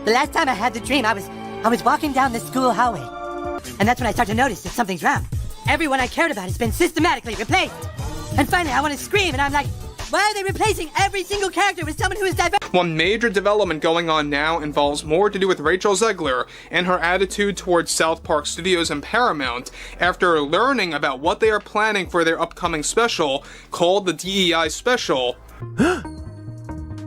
The last time I had the dream, I was walking down the school hallway. And that's when I started to notice that something's wrong. Everyone I cared about has been systematically replaced. And finally, I want to scream, and I'm like, why are they replacing every single character with someone who is diverse? One major development going on now involves more to do with Rachel Zegler and her attitude towards South Park Studios and Paramount after learning about what they are planning for their upcoming special called the DEI Special.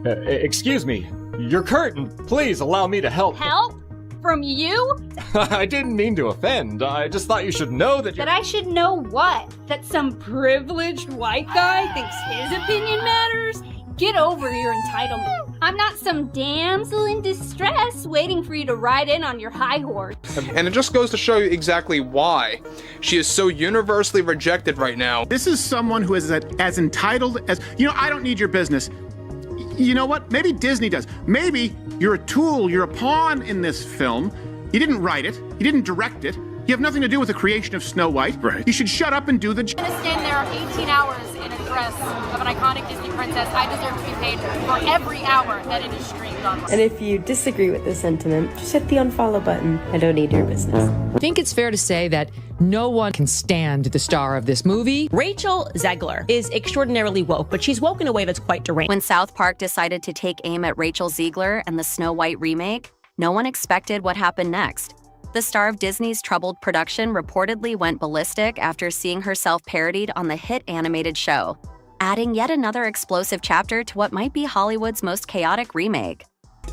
Excuse me, your curtain. Please allow me to help. Help? From you? I didn't mean to offend. I just thought you should know that That I should know what? That some privileged white guy thinks his opinion matters? Get over your entitlement. I'm not some damsel in distress waiting for you to ride in on your high horse. And it just goes to show you exactly why she is so universally rejected right now. This is someone who is as entitled as, I don't need your business. You know what? Maybe Disney does. Maybe you're a tool, you're a pawn in this film. You didn't write it, you didn't direct it. You have nothing to do with the creation of Snow White. Right. You should shut up and do the job. I'm gonna stand there 18 hours in a dress of an iconic Disney princess. I deserve to be paid for every hour that it is streamed online. And if you disagree with this sentiment, just hit the unfollow button. I don't need your business. I think it's fair to say that no one can stand the star of this movie. Rachel Zegler is extraordinarily woke, but she's woke in a way that's quite deranged. When South Park decided to take aim at Rachel Zegler and the Snow White remake, no one expected what happened next. The star of Disney's troubled production reportedly went ballistic after seeing herself parodied on the hit animated show, adding yet another explosive chapter to what might be Hollywood's most chaotic remake.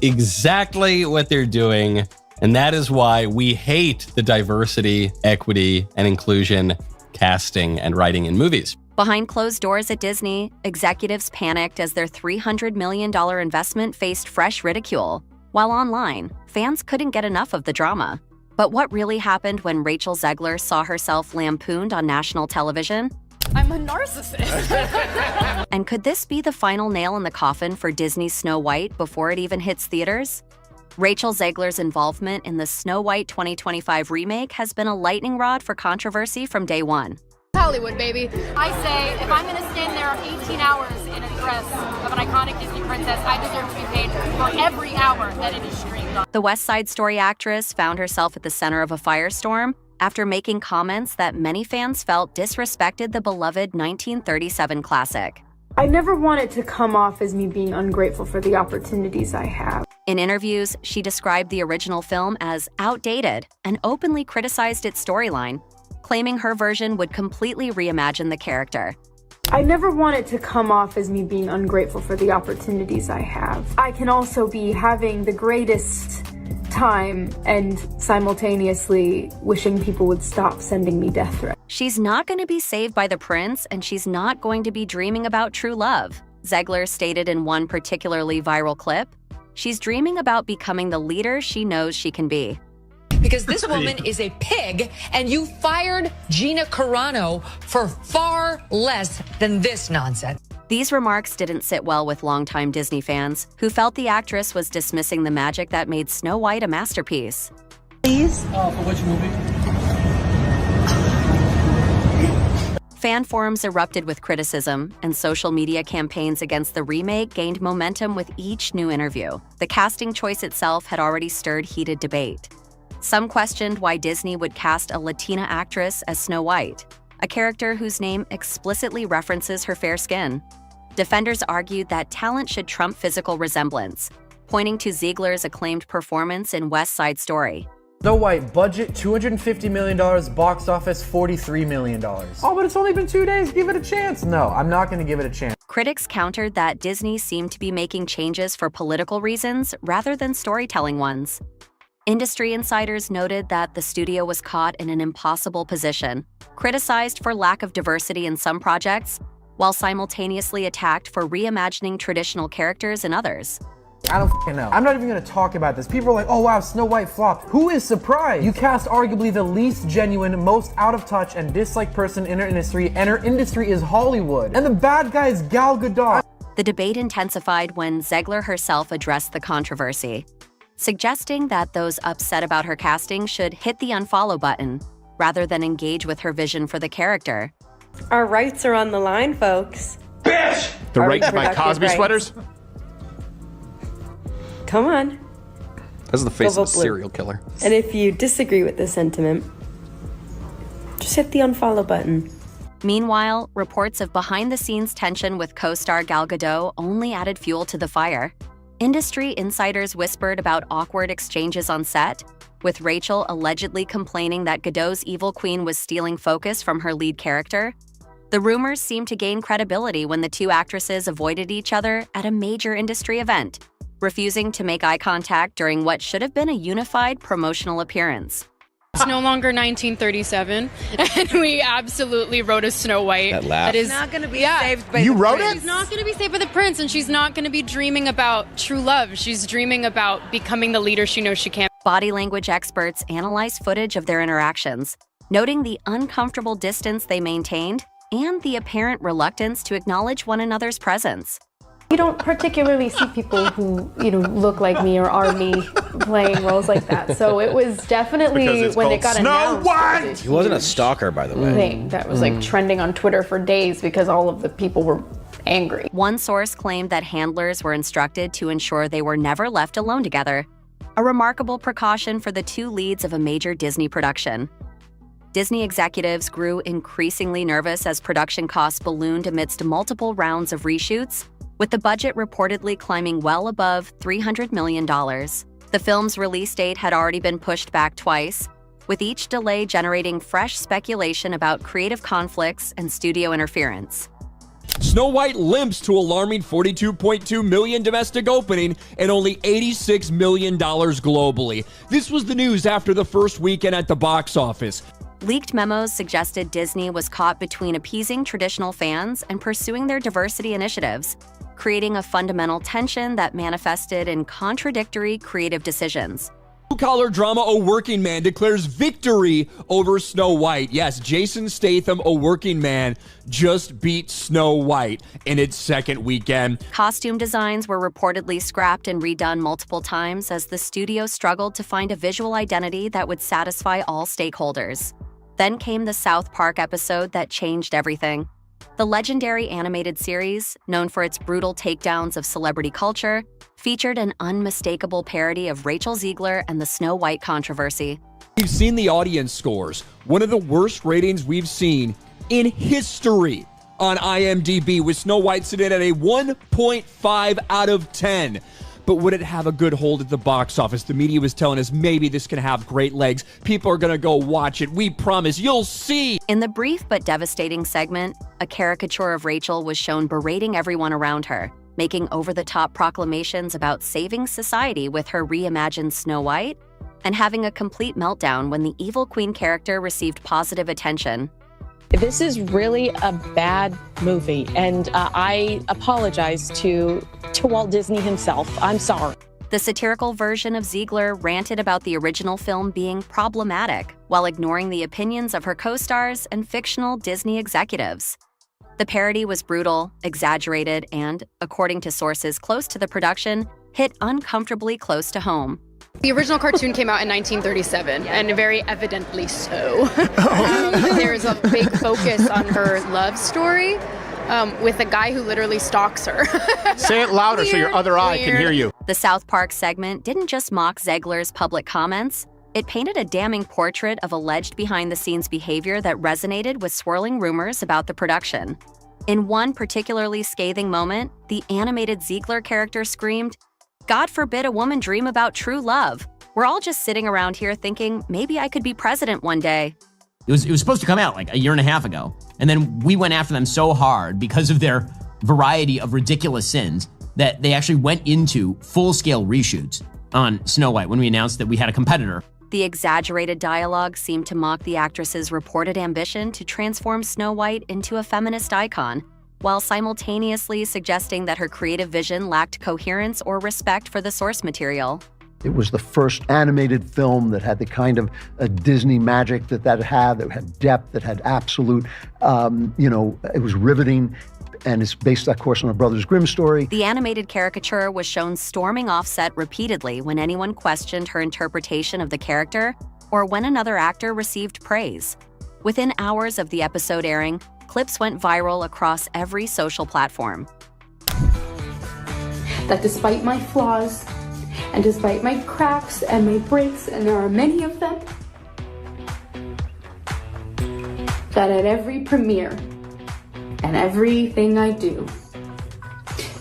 Exactly what they're doing, and that is why we hate the diversity, equity, and inclusion casting and writing in movies. Behind closed doors at Disney, executives panicked as their $300 million investment faced fresh ridicule, while online, fans couldn't get enough of the drama. But what really happened when Rachel Zegler saw herself lampooned on national television? I'm a narcissist. And could this be the final nail in the coffin for Disney's Snow White before it even hits theaters? Rachel Zegler's involvement in the Snow White 2025 remake has been a lightning rod for controversy from day one. Hollywood, baby. I say, if I'm gonna stand there 18 hours in a dress of an iconic Disney princess, I deserve to be paid for every hour that it is streamed on. The West Side Story actress found herself at the center of a firestorm after making comments that many fans felt disrespected the beloved 1937 classic. I never want it to come off as me being ungrateful for the opportunities I have. In interviews, she described the original film as outdated and openly criticized its storyline, claiming her version would completely reimagine the character. I never want it to come off as me being ungrateful for the opportunities I have. I can also be having the greatest time and simultaneously wishing people would stop sending me death threats. She's not going to be saved by the prince, and she's not going to be dreaming about true love, Zegler stated in one particularly viral clip. She's dreaming about becoming the leader she knows she can be. Because this woman is a pig, and you fired Gina Carano for far less than this nonsense. These remarks didn't sit well with longtime Disney fans, who felt the actress was dismissing the magic that made Snow White a masterpiece. Please? For which movie? Fan forums erupted with criticism, and social media campaigns against the remake gained momentum with each new interview. The casting choice itself had already stirred heated debate. Some questioned why Disney would cast a Latina actress as Snow White, a character whose name explicitly references her fair skin. Defenders argued that talent should trump physical resemblance, pointing to Zegler's acclaimed performance in West Side Story. Snow White, budget $250 million, box office $43 million. Oh, but it's only been 2 days, give it a chance. No, I'm not gonna give it a chance. Critics countered that Disney seemed to be making changes for political reasons rather than storytelling ones. Industry insiders noted that the studio was caught in an impossible position, criticized for lack of diversity in some projects, while simultaneously attacked for reimagining traditional characters in others. I don't f***ing know. I'm not even gonna talk about this. People are like, oh wow, Snow White flopped. Who is surprised? You cast arguably the least genuine, most out of touch, and disliked person in her industry, and her industry is Hollywood. And the bad guy is Gal Gadot. The debate intensified when Zegler herself addressed the controversy, suggesting that those upset about her casting should hit the unfollow button rather than engage with her vision for the character. Our rights are on the line, folks. Bitch! The right to buy Cosby sweaters? Come on. That's the face Go of a vote blue. serial killer. And if you disagree with this sentiment, just hit the unfollow button. Meanwhile, reports of behind-the-scenes tension with co-star Gal Gadot only added fuel to the fire. Industry insiders whispered about awkward exchanges on set, with Rachel allegedly complaining that Gadot's evil queen was stealing focus from her lead character. The rumors seemed to gain credibility when the two actresses avoided each other at a major industry event, refusing to make eye contact during what should have been a unified promotional appearance. It's no longer 1937, and we absolutely wrote a Snow White. That laugh. That is not going to be saved by You the wrote prince. She's not going to be saved by the prince, and she's not going to be dreaming about true love. She's dreaming about becoming the leader she knows she can. Body language experts analyzed footage of their interactions, noting the uncomfortable distance they maintained and the apparent reluctance to acknowledge one another's presence. You don't particularly see people who, look like me or are me playing roles like that. So it was definitely, when it got announced, He wasn't a stalker, by the way. thing that was like trending on Twitter for days because all of the people were angry. One source claimed that handlers were instructed to ensure they were never left alone together, a remarkable precaution for the two leads of a major Disney production. Disney executives grew increasingly nervous as production costs ballooned amidst multiple rounds of reshoots, with the budget reportedly climbing well above $300 million. The film's release date had already been pushed back twice, with each delay generating fresh speculation about creative conflicts and studio interference. Snow White limps to alarming $42.2 million domestic opening and only $86 million globally. This was the news after the first weekend at the box office. Leaked memos suggested Disney was caught between appeasing traditional fans and pursuing their diversity initiatives, creating a fundamental tension that manifested in contradictory creative decisions. Blue-collar drama A Working Man declares victory over Snow White. Yes, Jason Statham, A Working Man, just beat Snow White in its second weekend. Costume designs were reportedly scrapped and redone multiple times as the studio struggled to find a visual identity that would satisfy all stakeholders. Then came the South Park episode that changed everything. The legendary animated series, known for its brutal takedowns of celebrity culture, featured an unmistakable parody of Rachel Zegler and the Snow White controversy. We've seen the audience scores, one of the worst ratings we've seen in history on IMDb, with Snow White sitting at a 1.5 out of 10. But would it have a good hold at the box office? The media was telling us maybe this can have great legs. People are going to go watch it. We promise. You'll see. In the brief but devastating segment, a caricature of Rachel was shown berating everyone around her, making over-the-top proclamations about saving society with her reimagined Snow White, and having a complete meltdown when the evil queen character received positive attention. This is really a bad movie, and I apologize to Walt Disney himself. I'm sorry. The satirical version of Ziegler ranted about the original film being problematic while ignoring the opinions of her co-stars and fictional Disney executives. The parody was brutal, exaggerated, and, according to sources close to the production, hit uncomfortably close to home. The original cartoon came out in 1937, and very evidently so. There's a big focus on her love story with a guy who literally stalks her. Say it louder so your other eye can hear you. The South Park segment didn't just mock Zegler's public comments, it painted a damning portrait of alleged behind-the-scenes behavior that resonated with swirling rumors about the production. In one particularly scathing moment, the animated Zegler character screamed, "God forbid a woman dream about true love. We're all just sitting around here thinking maybe I could be president one day." It was supposed to come out like a year and a half ago. And then we went after them so hard because of their variety of ridiculous sins that they actually went into full-scale reshoots on Snow White when we announced that we had a competitor. The exaggerated dialogue seemed to mock the actress's reported ambition to transform Snow White into a feminist icon, while simultaneously suggesting that her creative vision lacked coherence or respect for the source material. It was the first animated film that had the kind of Disney magic that had depth, that had absolute, it was riveting. And it's based, of course, on a Brothers Grimm story. The animated caricature was shown storming off set repeatedly when anyone questioned her interpretation of the character or when another actor received praise. Within hours of the episode airing, clips went viral across every social platform. That despite my flaws And despite my cracks and my breaks, and there are many of them, that at every premiere and everything I do,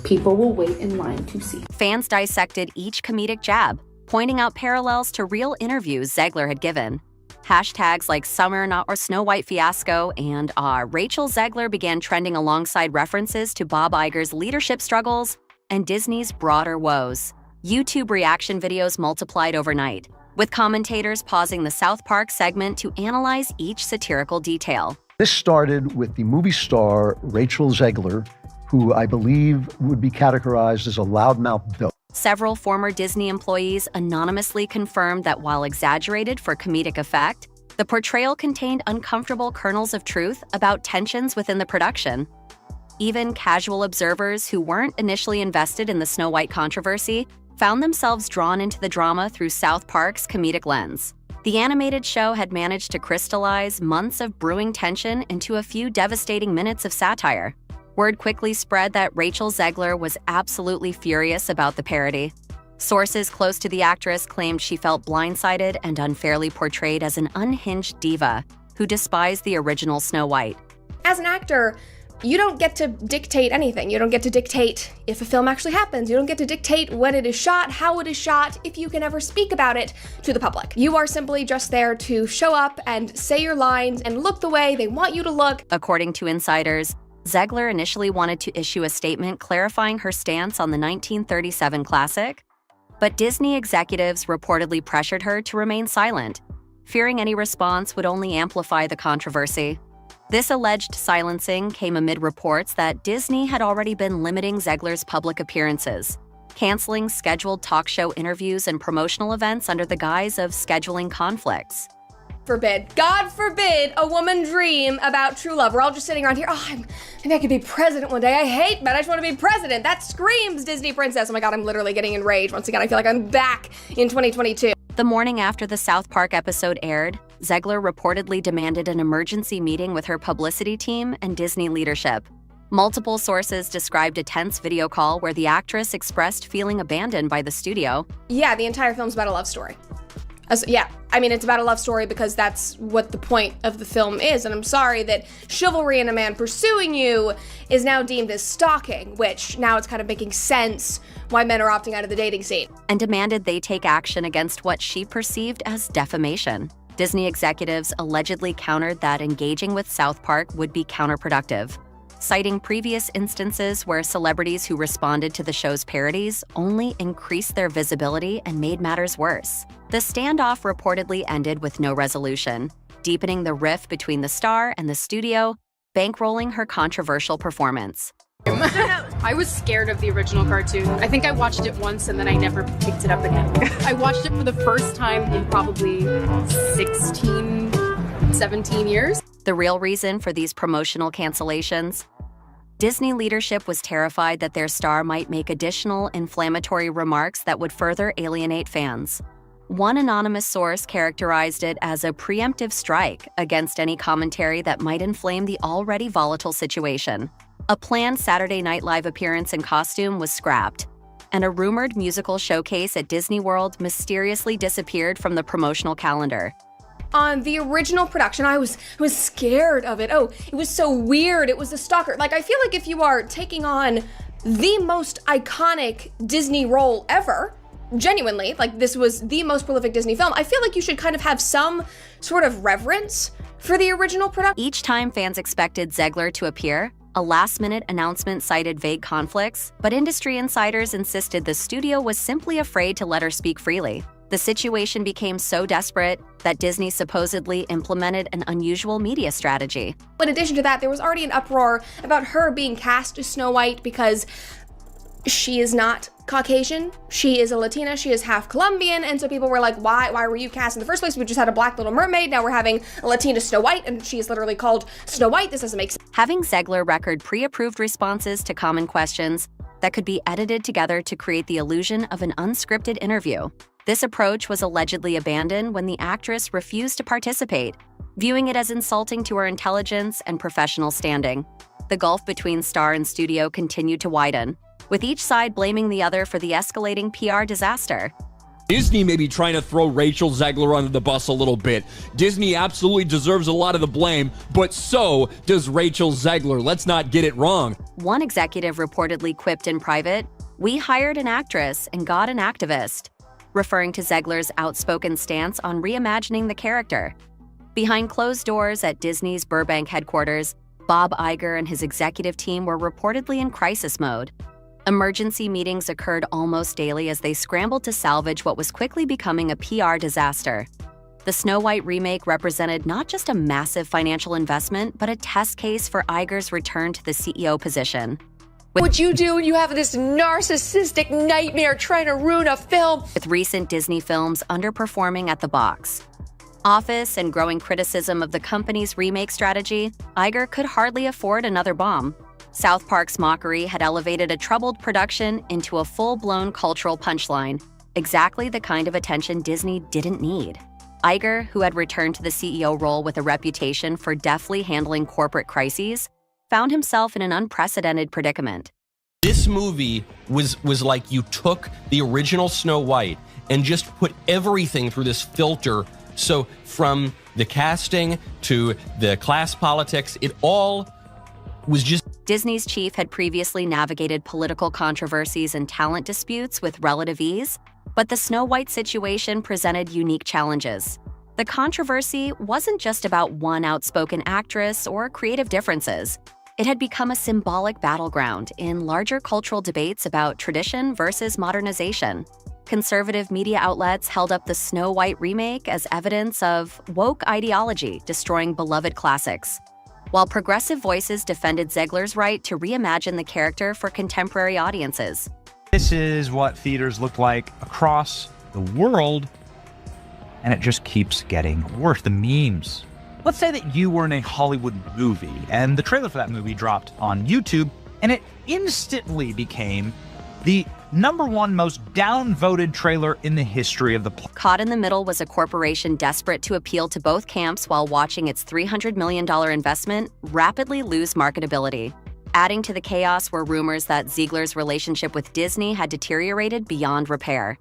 people will wait in line to see. Fans dissected each comedic jab, pointing out parallels to real interviews Zegler had given. Hashtags like Summer Not or Snow White Fiasco and Rachel Zegler began trending alongside references to Bob Iger's leadership struggles and Disney's broader woes. YouTube reaction videos multiplied overnight, with commentators pausing the South Park segment to analyze each satirical detail. This started with the movie star Rachel Zegler, who I believe would be categorized as a loudmouth dope. Several former Disney employees anonymously confirmed that while exaggerated for comedic effect, the portrayal contained uncomfortable kernels of truth about tensions within the production. Even casual observers who weren't initially invested in the Snow White controversy found themselves drawn into the drama through South Park's comedic lens. The animated show had managed to crystallize months of brewing tension into a few devastating minutes of satire. Word quickly spread that Rachel Zegler was absolutely furious about the parody. Sources close to the actress claimed she felt blindsided and unfairly portrayed as an unhinged diva who despised the original Snow White. As an actor, you don't get to dictate anything. You don't get to dictate if a film actually happens. You don't get to dictate when it is shot, how it is shot, if you can ever speak about it to the public. You are simply just there to show up and say your lines and look the way they want you to look. According to insiders, Zegler initially wanted to issue a statement clarifying her stance on the 1937 classic, but Disney executives reportedly pressured her to remain silent, fearing any response would only amplify the controversy. This alleged silencing came amid reports that Disney had already been limiting Zegler's public appearances, canceling scheduled talk show interviews and promotional events under the guise of scheduling conflicts. Forbid, God forbid, a woman dream about true love. We're all just sitting around here, maybe I could be president one day. I hate men, I just want to be president. That screams Disney princess. Oh my God, I'm literally getting enraged. Once again, I feel like I'm back in 2022. The morning after the South Park episode aired, Zegler reportedly demanded an emergency meeting with her publicity team and Disney leadership. Multiple sources described a tense video call where the actress expressed feeling abandoned by the studio. Yeah, the entire film's about a love story. It's about a love story because that's what the point of the film is, and I'm sorry that chivalry in a man pursuing you is now deemed as stalking, which now it's kind of making sense why men are opting out of the dating scene. And demanded they take action against what she perceived as defamation. Disney executives allegedly countered that engaging with South Park would be counterproductive, citing previous instances where celebrities who responded to the show's parodies only increased their visibility and made matters worse. The standoff reportedly ended with no resolution, deepening the rift between the star and the studio, bankrolling her controversial performance. I was scared of the original cartoon. I think I watched it once and then I never picked it up again. I watched it for the first time in probably 16, 17 years. The real reason for these promotional cancellations? Disney leadership was terrified that their star might make additional inflammatory remarks that would further alienate fans. One anonymous source characterized it as a preemptive strike against any commentary that might inflame the already volatile situation. A planned Saturday Night Live appearance in costume was scrapped, and a rumored musical showcase at Disney World mysteriously disappeared from the promotional calendar. On the original production, I was scared of it. Oh, it was so weird. It was a stalker. Like, I feel like if you are taking on the most iconic Disney role ever, genuinely, like this was the most prolific Disney film, I feel like you should kind of have some sort of reverence for the original production. Each time fans expected Zegler to appear, a last-minute announcement cited vague conflicts, but industry insiders insisted the studio was simply afraid to let her speak freely. The situation became so desperate that Disney supposedly implemented an unusual media strategy. In addition to that, there was already an uproar about her being cast as Snow White because she is not Caucasian, she is a Latina, she is half Colombian, and so people were like, why were you cast in the first place? We just had a black Little Mermaid, now we're having a Latina Snow White, and she is literally called Snow White. This doesn't make sense. Having Zegler record pre-approved responses to common questions that could be edited together to create the illusion of an unscripted interview. This approach was allegedly abandoned when the actress refused to participate, viewing it as insulting to her intelligence and professional standing. The gulf between star and studio continued to widen, with each side blaming the other for the escalating PR disaster. Disney may be trying to throw Rachel Zegler under the bus a little bit. Disney absolutely deserves a lot of the blame, but so does Rachel Zegler. Let's not get it wrong. One executive reportedly quipped in private, "We hired an actress and got an activist," referring to Zegler's outspoken stance on reimagining the character. Behind closed doors at Disney's Burbank headquarters, Bob Iger and his executive team were reportedly in crisis mode. Emergency meetings occurred almost daily as they scrambled to salvage what was quickly becoming a PR disaster. The Snow White remake represented not just a massive financial investment, but a test case for Iger's return to the CEO position. What would you do when you have this narcissistic nightmare trying to ruin a film? With recent Disney films underperforming at the box office and growing criticism of the company's remake strategy, Iger could hardly afford another bomb. South Park's mockery had elevated a troubled production into a full-blown cultural punchline, exactly the kind of attention Disney didn't need. Iger, who had returned to the CEO role with a reputation for deftly handling corporate crises, found himself in an unprecedented predicament. This movie was like you took the original Snow White and just put everything through this filter. So from the casting to the class politics, it all was just... Disney's chief had previously navigated political controversies and talent disputes with relative ease, but the Snow White situation presented unique challenges. The controversy wasn't just about one outspoken actress or creative differences. It had become a symbolic battleground in larger cultural debates about tradition versus modernization. Conservative media outlets held up the Snow White remake as evidence of woke ideology destroying beloved classics, while progressive voices defended Zegler's right to reimagine the character for contemporary audiences. This is what theaters look like across the world, and it just keeps getting worse. The memes. Let's say that you were in a Hollywood movie, and the trailer for that movie dropped on YouTube, and it instantly became the #1 most downvoted trailer in the history of the planet. Caught in the middle was a corporation desperate to appeal to both camps while watching its $300 million investment rapidly lose marketability. Adding to the chaos were rumors that Zegler's relationship with Disney had deteriorated beyond repair.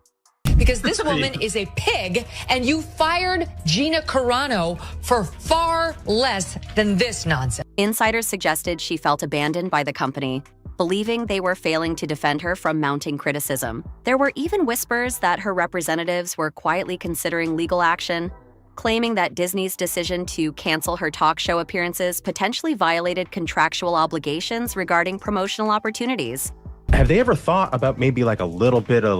Because this woman is a pig, and you fired Gina Carano for far less than this nonsense. Insiders suggested she felt abandoned by the company, believing they were failing to defend her from mounting criticism. There were even whispers that her representatives were quietly considering legal action, claiming that Disney's decision to cancel her talk show appearances potentially violated contractual obligations regarding promotional opportunities. Have they ever thought about maybe like a little bit of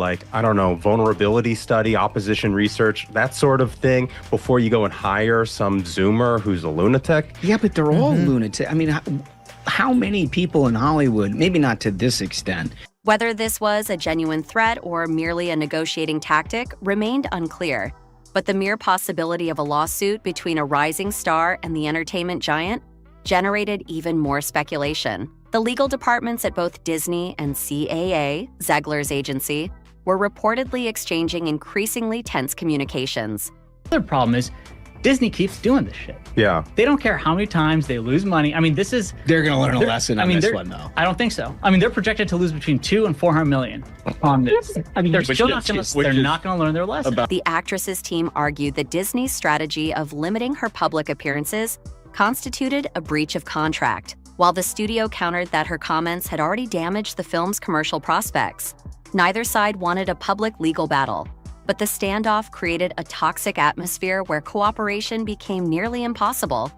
vulnerability study, opposition research, that sort of thing before you go and hire some Zoomer who's a lunatic? Yeah, but they're all lunatic. I mean, how many people in Hollywood, maybe not to this extent. Whether this was a genuine threat or merely a negotiating tactic remained unclear, but the mere possibility of a lawsuit between a rising star and the entertainment giant generated even more speculation. The legal departments at both Disney and CAA, Zegler's agency, were reportedly exchanging increasingly tense communications. The other problem is Disney keeps doing this shit. Yeah. They don't care how many times they lose money. I mean, they're going to learn a lesson on this one, though. I don't think so. I mean, they're projected to lose between $200 and $400 million on this. I mean, they're not going to learn their lesson. The actress's team argued that Disney's strategy of limiting her public appearances constituted a breach of contract, while the studio countered that her comments had already damaged the film's commercial prospects. Neither side wanted a public legal battle, but the standoff created a toxic atmosphere where cooperation became nearly impossible.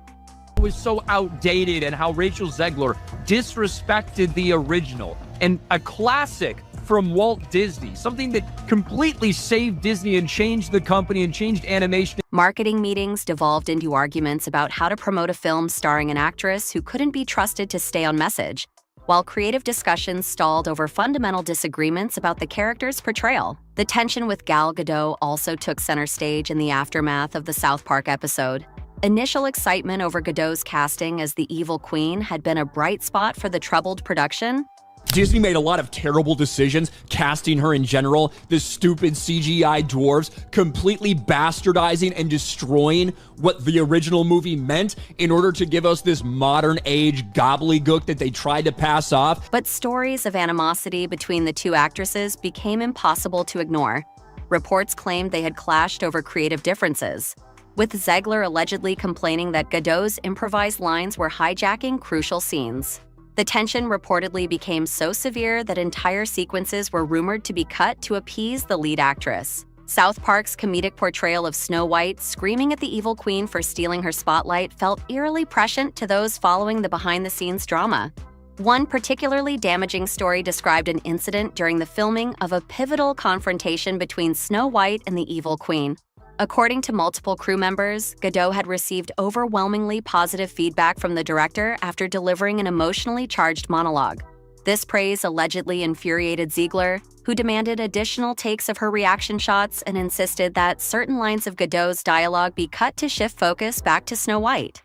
It was so outdated, and how Rachel Zegler disrespected the original, and a classic from Walt Disney, something that completely saved Disney and changed the company and changed animation. Marketing meetings devolved into arguments about how to promote a film starring an actress who couldn't be trusted to stay on message, while creative discussions stalled over fundamental disagreements about the character's portrayal. The tension with Gal Gadot also took center stage in the aftermath of the South Park episode. Initial excitement over Gadot's casting as the evil queen had been a bright spot for the troubled production. Disney made a lot of terrible decisions casting her in general. The stupid CGI dwarves completely bastardizing and destroying what the original movie meant in order to give us this modern age gobbledygook that they tried to pass off. But stories of animosity between the two actresses became impossible to ignore. Reports claimed they had clashed over creative differences, with Zegler allegedly complaining that Godot's improvised lines were hijacking crucial scenes. The tension reportedly became so severe that entire sequences were rumored to be cut to appease the lead actress. South Park's comedic portrayal of Snow White screaming at the evil queen for stealing her spotlight felt eerily prescient to those following the behind-the-scenes drama. One particularly damaging story described an incident during the filming of a pivotal confrontation between Snow White and the evil queen. According to multiple crew members, Godot had received overwhelmingly positive feedback from the director after delivering an emotionally charged monologue. This praise allegedly infuriated Zegler, who demanded additional takes of her reaction shots and insisted that certain lines of Godot's dialogue be cut to shift focus back to Snow White.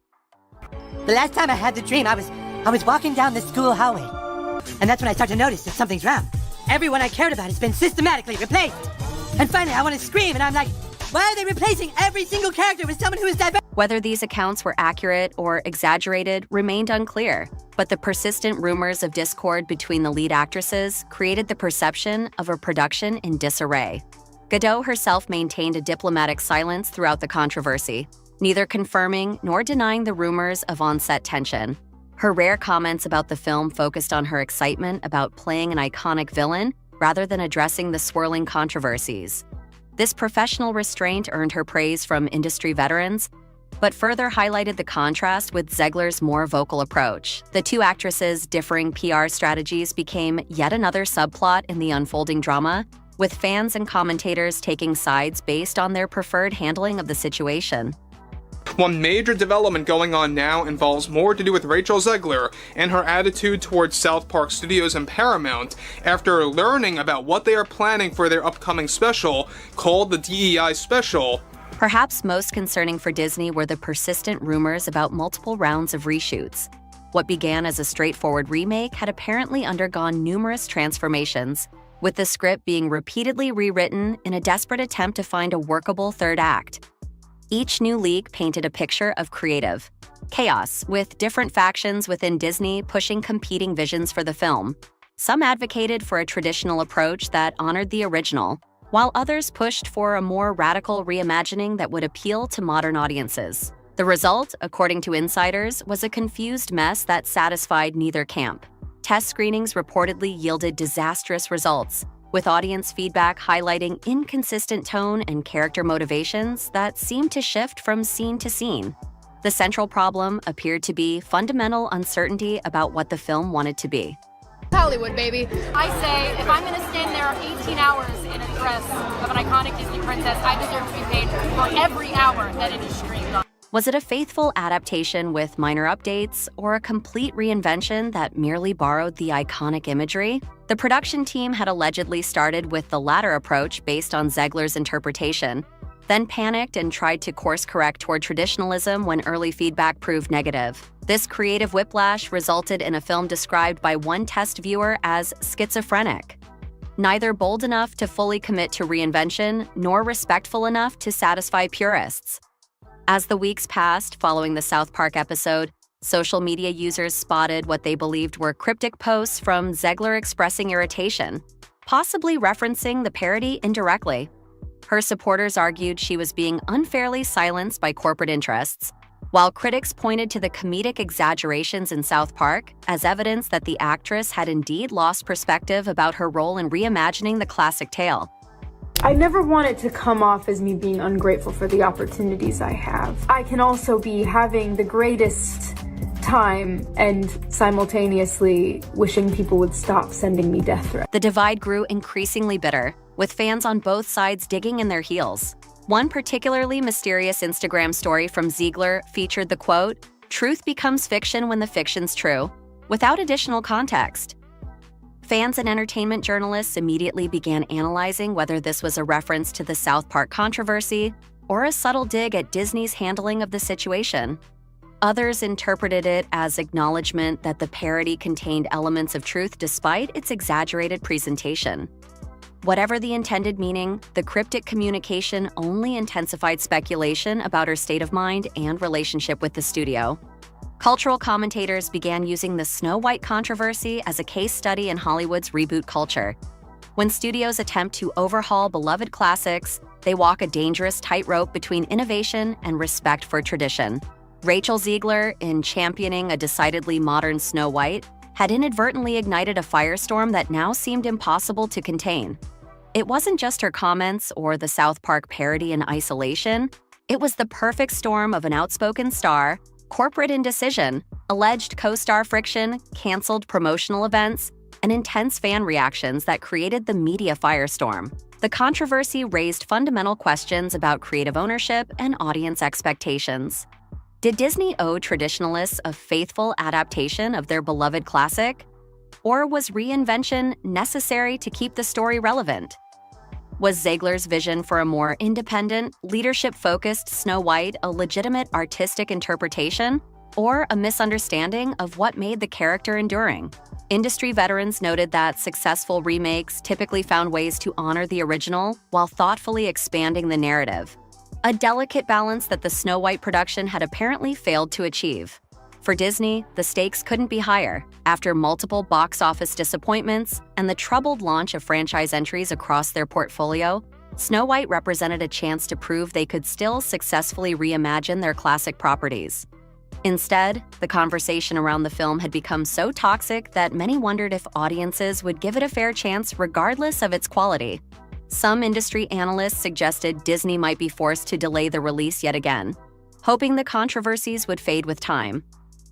The last time I had the dream, I was walking down the school hallway, and that's when I started to notice that something's wrong. Everyone I cared about has been systematically replaced. And finally, I want to scream, and I'm like, why are they replacing every single character with someone who is diverse? Whether these accounts were accurate or exaggerated remained unclear, but the persistent rumors of discord between the lead actresses created the perception of a production in disarray. Godot herself maintained a diplomatic silence throughout the controversy, neither confirming nor denying the rumors of on-set tension. Her rare comments about the film focused on her excitement about playing an iconic villain rather than addressing the swirling controversies. This professional restraint earned her praise from industry veterans, but further highlighted the contrast with Zegler's more vocal approach. The two actresses' differing PR strategies became yet another subplot in the unfolding drama, with fans and commentators taking sides based on their preferred handling of the situation. One major development going on now involves more to do with Rachel Zegler and her attitude towards South Park Studios and Paramount after learning about what they are planning for their upcoming special called the DEI Special. Perhaps most concerning for Disney were the persistent rumors about multiple rounds of reshoots. What began as a straightforward remake had apparently undergone numerous transformations, with the script being repeatedly rewritten in a desperate attempt to find a workable third act. Each new leak painted a picture of creative chaos, with different factions within Disney pushing competing visions for the film. Some advocated for a traditional approach that honored the original, while others pushed for a more radical reimagining that would appeal to modern audiences. The result, according to insiders, was a confused mess that satisfied neither camp. Test screenings reportedly yielded disastrous results, with audience feedback highlighting inconsistent tone and character motivations that seemed to shift from scene to scene. The central problem appeared to be fundamental uncertainty about what the film wanted to be. Hollywood, baby. I say, if I'm going to stand there 18 hours in a dress of an iconic Disney princess, I deserve to be paid for every hour that it is streamed on. Was it a faithful adaptation with minor updates, or a complete reinvention that merely borrowed the iconic imagery? The production team had allegedly started with the latter approach based on Zegler's interpretation, then panicked and tried to course-correct toward traditionalism when early feedback proved negative. This creative whiplash resulted in a film described by one test viewer as schizophrenic, neither bold enough to fully commit to reinvention nor respectful enough to satisfy purists. As the weeks passed following the South Park episode, social media users spotted what they believed were cryptic posts from Zegler expressing irritation, possibly referencing the parody indirectly. Her supporters argued she was being unfairly silenced by corporate interests, while critics pointed to the comedic exaggerations in South Park as evidence that the actress had indeed lost perspective about her role in reimagining the classic tale. I never want it to come off as me being ungrateful for the opportunities I have. I can also be having the greatest time and simultaneously wishing people would stop sending me death threats. The divide grew increasingly bitter, with fans on both sides digging in their heels. One particularly mysterious Instagram story from Zegler featured the quote, "Truth becomes fiction when the fiction's true," without additional context. Fans and entertainment journalists immediately began analyzing whether this was a reference to the South Park controversy or a subtle dig at Disney's handling of the situation. Others interpreted it as acknowledgement that the parody contained elements of truth despite its exaggerated presentation. Whatever the intended meaning, the cryptic communication only intensified speculation about her state of mind and relationship with the studio. Cultural commentators began using the Snow White controversy as a case study in Hollywood's reboot culture. When studios attempt to overhaul beloved classics, they walk a dangerous tightrope between innovation and respect for tradition. Rachel Zegler, in championing a decidedly modern Snow White, had inadvertently ignited a firestorm that now seemed impossible to contain. It wasn't just her comments or the South Park parody in isolation. It was the perfect storm of an outspoken star, corporate indecision, alleged co-star friction, canceled promotional events, and intense fan reactions that created the media firestorm. The controversy raised fundamental questions about creative ownership and audience expectations. Did Disney owe traditionalists a faithful adaptation of their beloved classic? Or was reinvention necessary to keep the story relevant? Was Zegler's vision for a more independent, leadership-focused Snow White a legitimate artistic interpretation, or a misunderstanding of what made the character enduring? Industry veterans noted that successful remakes typically found ways to honor the original while thoughtfully expanding the narrative, a delicate balance that the Snow White production had apparently failed to achieve. For Disney, the stakes couldn't be higher. After multiple box office disappointments and the troubled launch of franchise entries across their portfolio, Snow White represented a chance to prove they could still successfully reimagine their classic properties. Instead, the conversation around the film had become so toxic that many wondered if audiences would give it a fair chance regardless of its quality. Some industry analysts suggested Disney might be forced to delay the release yet again, hoping the controversies would fade with time.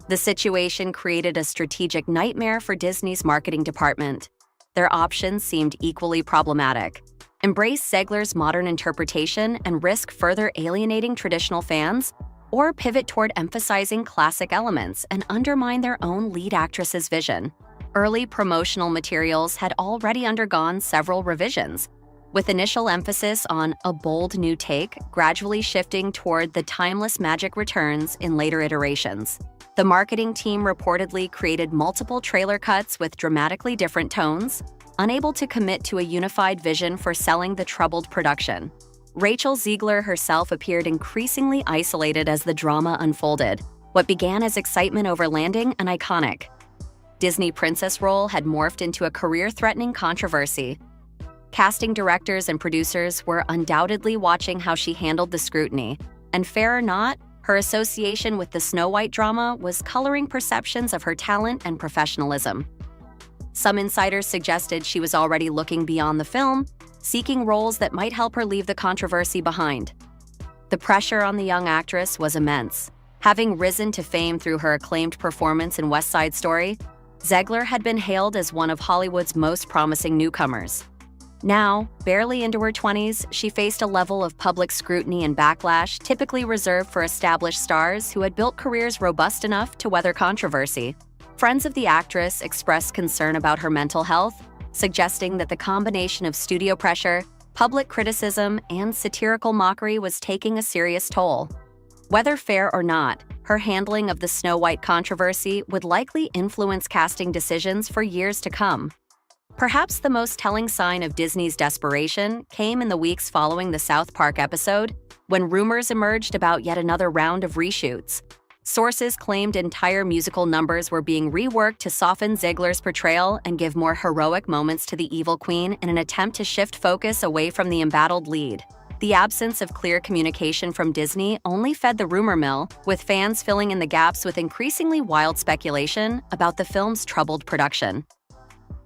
The situation created a strategic nightmare for Disney's marketing department. Their options seemed equally problematic. Embrace Zegler's modern interpretation and risk further alienating traditional fans, or pivot toward emphasizing classic elements and undermine their own lead actress's vision. Early promotional materials had already undergone several revisions, with initial emphasis on a bold new take gradually shifting toward the timeless magic returns in later iterations. The marketing team reportedly created multiple trailer cuts with dramatically different tones, unable to commit to a unified vision for selling the troubled production. Rachel Zegler herself appeared increasingly isolated as the drama unfolded. What began as excitement over landing an iconic Disney princess role had morphed into a career-threatening controversy. Casting directors and producers were undoubtedly watching how she handled the scrutiny, and fair or not, her association with the Snow White drama was coloring perceptions of her talent and professionalism. Some insiders suggested she was already looking beyond the film, seeking roles that might help her leave the controversy behind. The pressure on the young actress was immense. Having risen to fame through her acclaimed performance in West Side Story, Zegler had been hailed as one of Hollywood's most promising newcomers. Now, barely into her 20s, she faced a level of public scrutiny and backlash typically reserved for established stars who had built careers robust enough to weather controversy. Friends of the actress expressed concern about her mental health, suggesting that the combination of studio pressure, public criticism, and satirical mockery was taking a serious toll. Whether fair or not, her handling of the Snow White controversy would likely influence casting decisions for years to come. Perhaps the most telling sign of Disney's desperation came in the weeks following the South Park episode, when rumors emerged about yet another round of reshoots. Sources claimed entire musical numbers were being reworked to soften Zegler's portrayal and give more heroic moments to the evil queen in an attempt to shift focus away from the embattled lead. The absence of clear communication from Disney only fed the rumor mill, with fans filling in the gaps with increasingly wild speculation about the film's troubled production.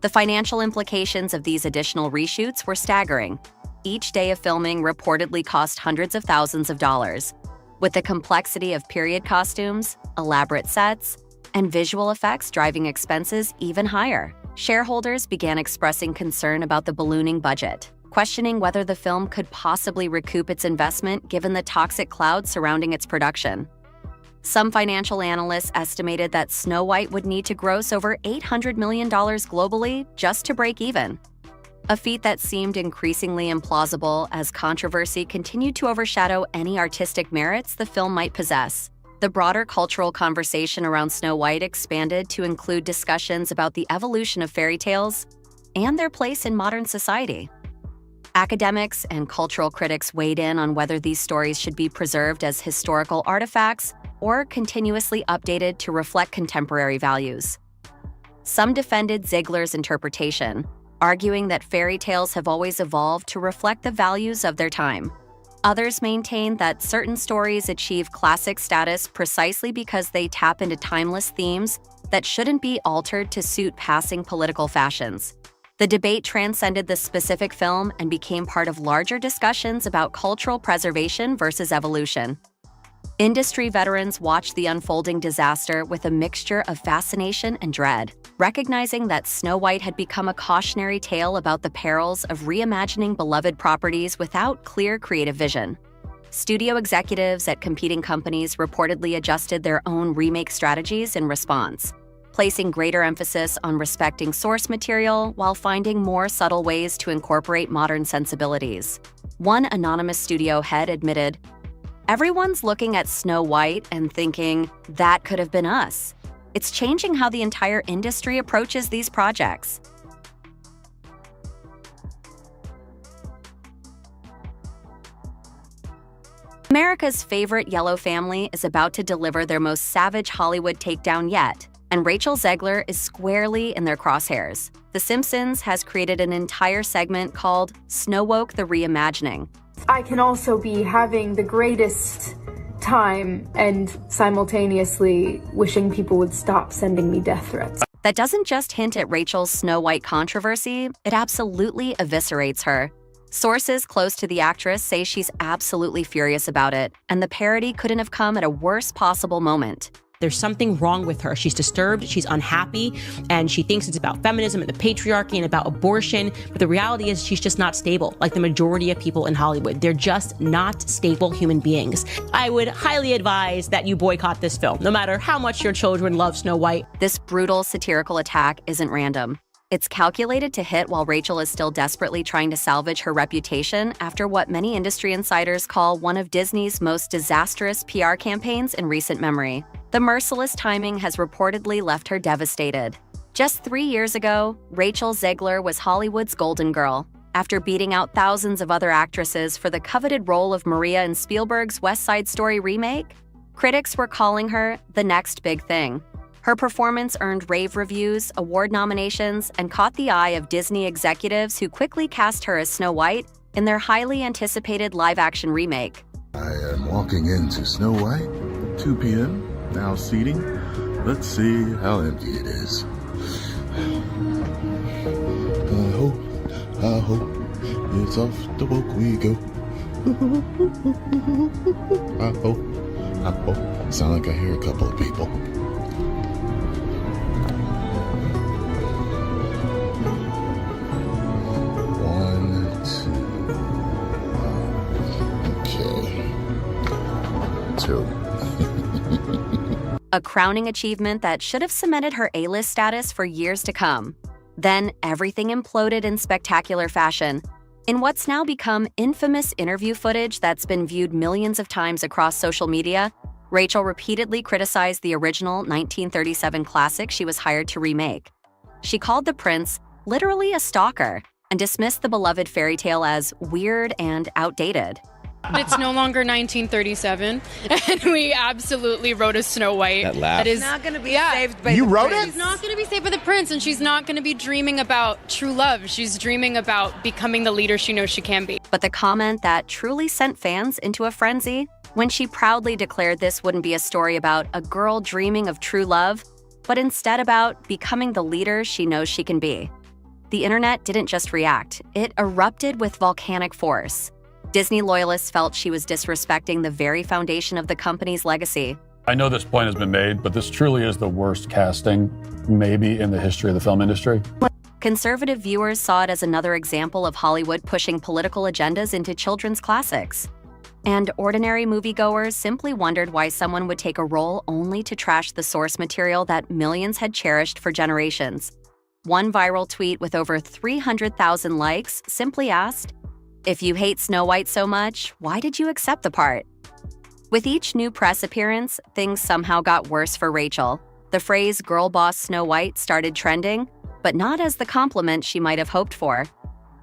The financial implications of these additional reshoots were staggering. Each day of filming reportedly cost hundreds of thousands of dollars. With the complexity of period costumes, elaborate sets, and visual effects driving expenses even higher, shareholders began expressing concern about the ballooning budget, questioning whether the film could possibly recoup its investment given the toxic cloud surrounding its production. Some financial analysts estimated that Snow White would need to gross over $800 million globally just to break even, a feat that seemed increasingly implausible as controversy continued to overshadow any artistic merits the film might possess. The The broader cultural conversation around Snow White expanded to include discussions about the evolution of fairy tales and their place in modern society. Academics and cultural critics weighed in on whether these stories should be preserved as historical artifacts or continuously updated to reflect contemporary values. Some defended Zegler's interpretation, arguing that fairy tales have always evolved to reflect the values of their time. Others maintained that certain stories achieve classic status precisely because they tap into timeless themes that shouldn't be altered to suit passing political fashions. The debate transcended the specific film and became part of larger discussions about cultural preservation versus evolution. Industry veterans watched the unfolding disaster with a mixture of fascination and dread, recognizing that Snow White had become a cautionary tale about the perils of reimagining beloved properties without clear creative vision. Studio executives at competing companies reportedly adjusted their own remake strategies in response, placing greater emphasis on respecting source material while finding more subtle ways to incorporate modern sensibilities. One anonymous studio head admitted, "Everyone's looking at Snow White and thinking, that could have been us. It's changing how the entire industry approaches these projects." America's favorite yellow family is about to deliver their most savage Hollywood takedown yet, and Rachel Zegler is squarely in their crosshairs. The Simpsons has created an entire segment called Snowwoke the Reimagining. I can also be having the greatest time and simultaneously wishing people would stop sending me death threats. That doesn't just hint at Rachel's Snow White controversy, it absolutely eviscerates her. Sources close to the actress say she's absolutely furious about it, and the parody couldn't have come at a worse possible moment. There's something wrong with her. She's disturbed, she's unhappy, and she thinks it's about feminism and the patriarchy and about abortion. But the reality is she's just not stable, like the majority of people in Hollywood. They're just not stable human beings. I would highly advise that you boycott this film, no matter how much your children love Snow White. This brutal satirical attack isn't random. It's calculated to hit while Rachel is still desperately trying to salvage her reputation after what many industry insiders call one of Disney's most disastrous PR campaigns in recent memory. The merciless timing has reportedly left her devastated. Just 3 years ago, Rachel Zegler was Hollywood's golden girl. After beating out thousands of other actresses for the coveted role of Maria in Spielberg's West Side Story remake, critics were calling her the next big thing. Her performance earned rave reviews, award nominations, and caught the eye of Disney executives who quickly cast her as Snow White in their highly anticipated live-action remake. I am walking into Snow White, 2 p.m., now seating. Let's see how empty it is. I hope it's off the woke we go. I hope. Sound like I hear a couple of people. A crowning achievement that should have cemented her A-list status for years to come. Then everything imploded in spectacular fashion. In what's now become infamous interview footage that's been viewed millions of times across social media, Rachel repeatedly criticized the original 1937 classic she was hired to remake. She called the prince literally a stalker and dismissed the beloved fairy tale as weird and outdated. It's no longer 1937, and we absolutely wrote a Snow White. That is not going to be saved by the wrote prince. She's not going to be saved by the prince, and she's not going to be dreaming about true love. She's dreaming about becoming the leader she knows she can be. But the comment that truly sent fans into a frenzy, when she proudly declared this wouldn't be a story about a girl dreaming of true love, but instead about becoming the leader she knows she can be. The internet didn't just react, it erupted with volcanic force. Disney loyalists felt she was disrespecting the very foundation of the company's legacy. I know this point has been made, but this truly is the worst casting, maybe in the history of the film industry. Conservative viewers saw it as another example of Hollywood pushing political agendas into children's classics. And ordinary moviegoers simply wondered why someone would take a role only to trash the source material that millions had cherished for generations. One viral tweet with over 300,000 likes simply asked, "If you hate Snow White so much, why did you accept the part?" With each new press appearance, things somehow got worse for Rachel. The phrase "girl boss Snow White" started trending, but not as the compliment she might have hoped for.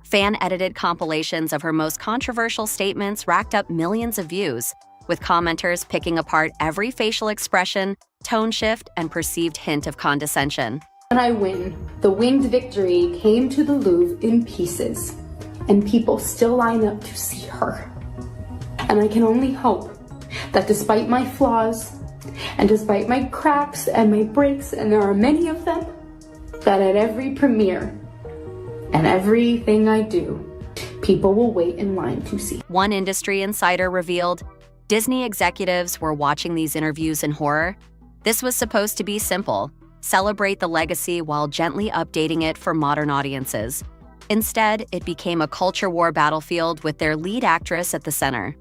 Fan-edited compilations of her most controversial statements racked up millions of views, with commenters picking apart every facial expression, tone shift, and perceived hint of condescension. When I win, the winged victory came to the Louvre in pieces, and people still line up to see her. And I can only hope that despite my flaws, and despite my cracks and my breaks, and there are many of them, that at every premiere and everything I do, people will wait in line to see. One industry insider revealed Disney executives were watching these interviews in horror. This was supposed to be simple: celebrate the legacy while gently updating it for modern audiences. Instead, it became a culture war battlefield with their lead actress at the center.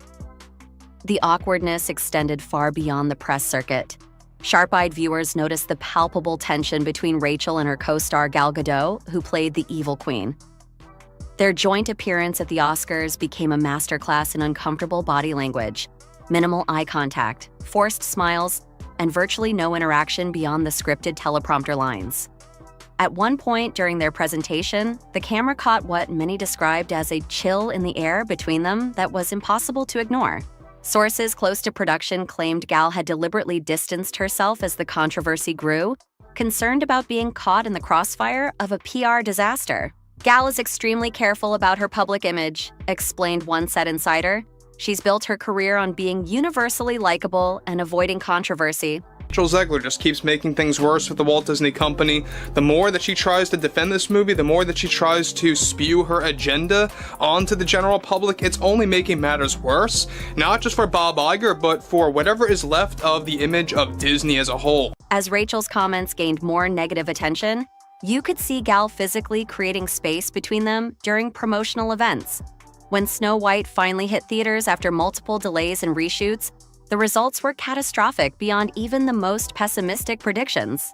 The awkwardness extended far beyond the press circuit. Sharp-eyed viewers noticed the palpable tension between Rachel and her co-star Gal Gadot, who played the evil queen. Their joint appearance at the Oscars became a masterclass in uncomfortable body language, minimal eye contact, forced smiles, and virtually no interaction beyond the scripted teleprompter lines. At one point during their presentation, the camera caught what many described as a chill in the air between them that was impossible to ignore. Sources close to production claimed Gal had deliberately distanced herself as the controversy grew, concerned about being caught in the crossfire of a PR disaster. Gal is extremely careful about her public image, explained one set insider. She's built her career on being universally likable and avoiding controversy. Rachel Zegler just keeps making things worse with the Walt Disney Company. The more that she tries to defend this movie, the more that she tries to spew her agenda onto the general public, it's only making matters worse. Not just for Bob Iger, but for whatever is left of the image of Disney as a whole. As Rachel's comments gained more negative attention, you could see Gal physically creating space between them during promotional events. When Snow White finally hit theaters after multiple delays and reshoots, the results were catastrophic beyond even the most pessimistic predictions.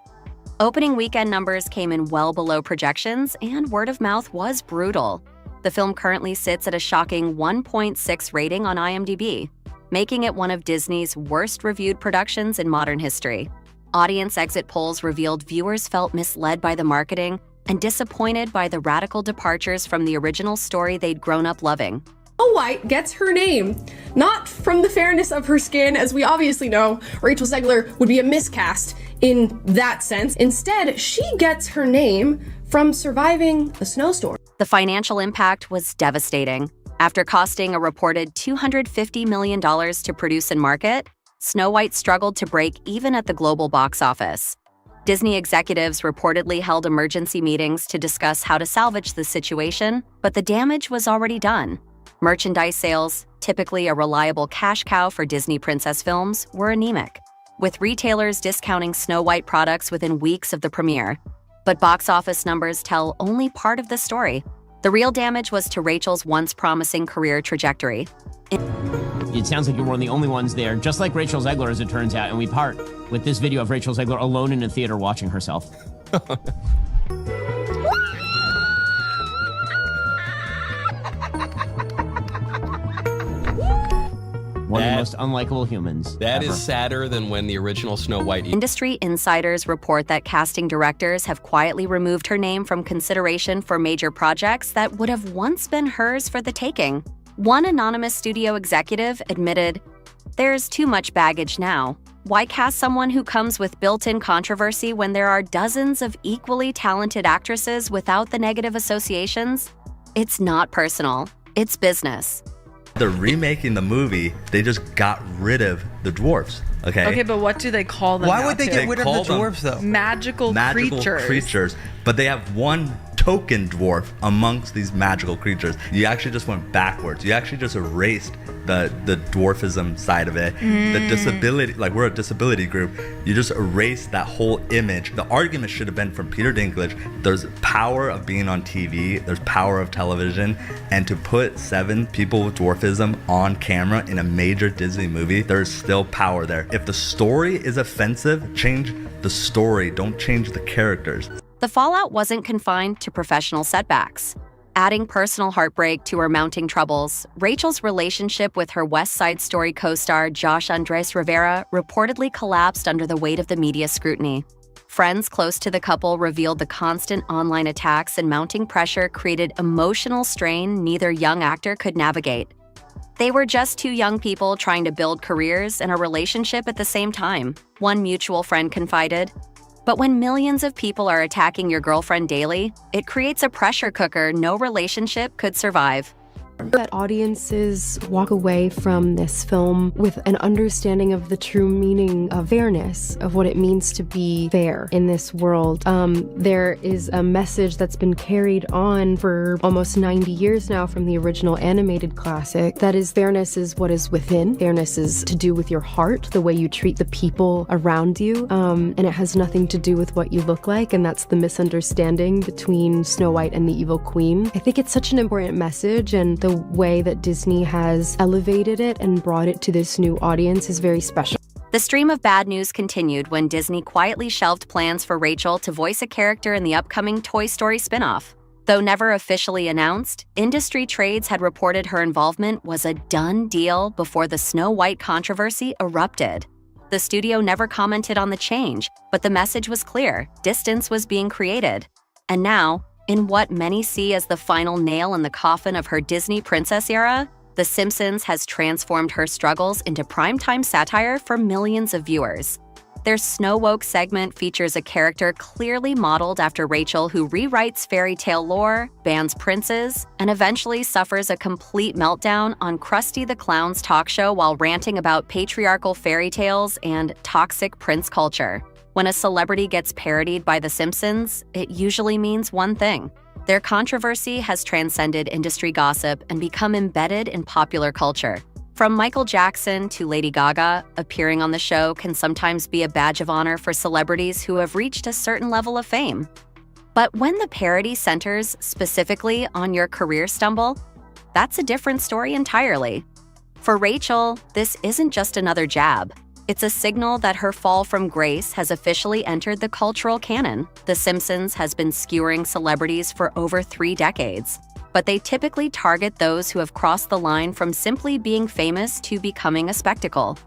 Opening weekend numbers came in well below projections, and word of mouth was brutal. The film currently sits at a shocking 1.6 rating on IMDb, making it one of Disney's worst-reviewed productions in modern history. Audience exit polls revealed viewers felt misled by the marketing and disappointed by the radical departures from the original story they'd grown up loving. Snow White gets her name, not from the fairness of her skin, as we obviously know Rachel Zegler would be a miscast in that sense. Instead, she gets her name from surviving a snowstorm. The financial impact was devastating. After costing a reported $250 million to produce and market, Snow White struggled to break even at the global box office. Disney executives reportedly held emergency meetings to discuss how to salvage the situation, but the damage was already done. Merchandise sales, typically a reliable cash cow for Disney princess films, were anemic, with retailers discounting Snow White products within weeks of the premiere. But box office numbers tell only part of the story. The real damage was to Rachel's once promising career trajectory. It sounds like you're one of the only ones there, just like Rachel Zegler, as it turns out, and we part with this video of Rachel Zegler alone in a theater watching herself. One of the most unlikable humans. That ever. is sadder than when the original Snow White. Industry insiders report that casting directors have quietly removed her name from consideration for major projects that would have once been hers for the taking. One anonymous studio executive admitted, "There's too much baggage now. Why cast someone who comes with built-in controversy when there are dozens of equally talented actresses without the negative associations? It's not personal. It's business." They're remaking the movie. They just got rid of the dwarfs. Okay, but what do they call them? Why now, would they too? get rid of the dwarves, though? Magical creatures. But they have one token dwarf amongst these magical creatures. You actually just went backwards. You actually just erased the dwarfism side of it. The disability, like we're a disability group, you just erased that whole image. The argument should have been from Peter Dinklage, there's power of being on TV, there's power of television, and to put 7 people with dwarfism on camera in a major Disney movie, there's still power there. If the story is offensive, change the story, don't change the characters. The fallout wasn't confined to professional setbacks. Adding personal heartbreak to her mounting troubles, Rachel's relationship with her West Side Story co-star Josh Andres Rivera reportedly collapsed under the weight of the media scrutiny. Friends close to the couple revealed the constant online attacks and mounting pressure created emotional strain neither young actor could navigate. They were just two young people trying to build careers and a relationship at the same time, one mutual friend confided. But when millions of people are attacking your girlfriend daily, it creates a pressure cooker no relationship could survive. That audiences walk away from this film with an understanding of the true meaning of fairness, of what it means to be fair in this world. There is a message that's been carried on for almost 90 years now from the original animated classic. That is, fairness is what is within. Fairness is to do with your heart, the way you treat the people around you, and it has nothing to do with what you look like, and that's the misunderstanding between Snow White and the Evil Queen. I think it's such an important message, and the way that Disney has elevated it and brought it to this new audience is very special. The stream of bad news continued when Disney quietly shelved plans for Rachel to voice a character in the upcoming Toy Story spin-off. Though never officially announced, industry trades had reported her involvement was a done deal before the Snow White controversy erupted. The studio never commented on the change, but the message was clear: distance was being created. And now, in what many see as the final nail in the coffin of her Disney princess era, The Simpsons has transformed her struggles into primetime satire for millions of viewers. Their Snowwoke segment features a character clearly modeled after Rachel who rewrites fairy tale lore, bans princes, and eventually suffers a complete meltdown on Krusty the Clown's talk show while ranting about patriarchal fairy tales and toxic prince culture. When a celebrity gets parodied by The Simpsons, it usually means one thing. Their controversy has transcended industry gossip and become embedded in popular culture. From Michael Jackson to Lady Gaga, appearing on the show can sometimes be a badge of honor for celebrities who have reached a certain level of fame. But when the parody centers specifically on your career stumble, that's a different story entirely. For Rachel, this isn't just another jab. It's a signal that her fall from grace has officially entered the cultural canon. The Simpsons has been skewering celebrities for over 3 decades, but they typically target those who have crossed the line from simply being famous to becoming a spectacle.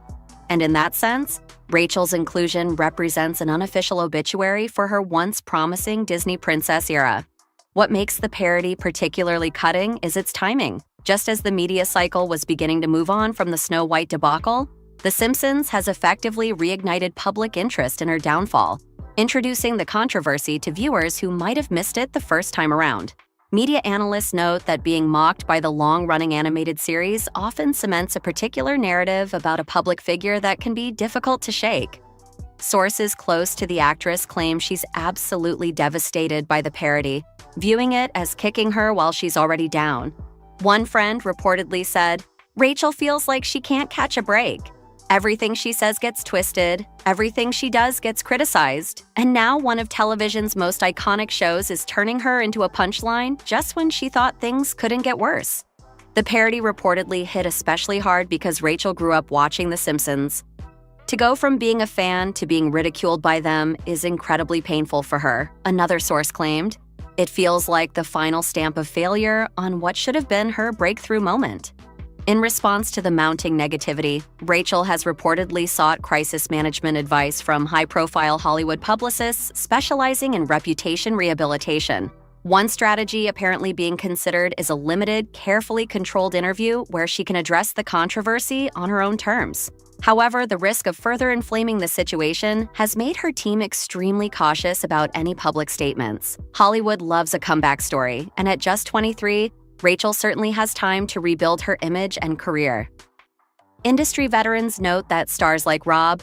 And in that sense, Rachel's inclusion represents an unofficial obituary for her once promising Disney princess era. What makes the parody particularly cutting is its timing. Just as the media cycle was beginning to move on from the Snow White debacle, The Simpsons has effectively reignited public interest in her downfall, introducing the controversy to viewers who might have missed it the first time around. Media analysts note that being mocked by the long-running animated series often cements a particular narrative about a public figure that can be difficult to shake. Sources close to the actress claim she's absolutely devastated by the parody, viewing it as kicking her while she's already down. One friend reportedly said, "Rachel feels like she can't catch a break. Everything she says gets twisted, everything she does gets criticized, and now one of television's most iconic shows is turning her into a punchline just when she thought things couldn't get worse." The parody reportedly hit especially hard because Rachel grew up watching The Simpsons. To go from being a fan to being ridiculed by them is incredibly painful for her, another source claimed. It feels like the final stamp of failure on what should have been her breakthrough moment. In response to the mounting negativity, Rachel has reportedly sought crisis management advice from high-profile Hollywood publicists specializing in reputation rehabilitation. One strategy apparently being considered is a limited, carefully controlled interview where she can address the controversy on her own terms. However, the risk of further inflaming the situation has made her team extremely cautious about any public statements. Hollywood loves a comeback story, and at just 23, Rachel certainly has time to rebuild her image and career. Industry veterans note that stars like Rob,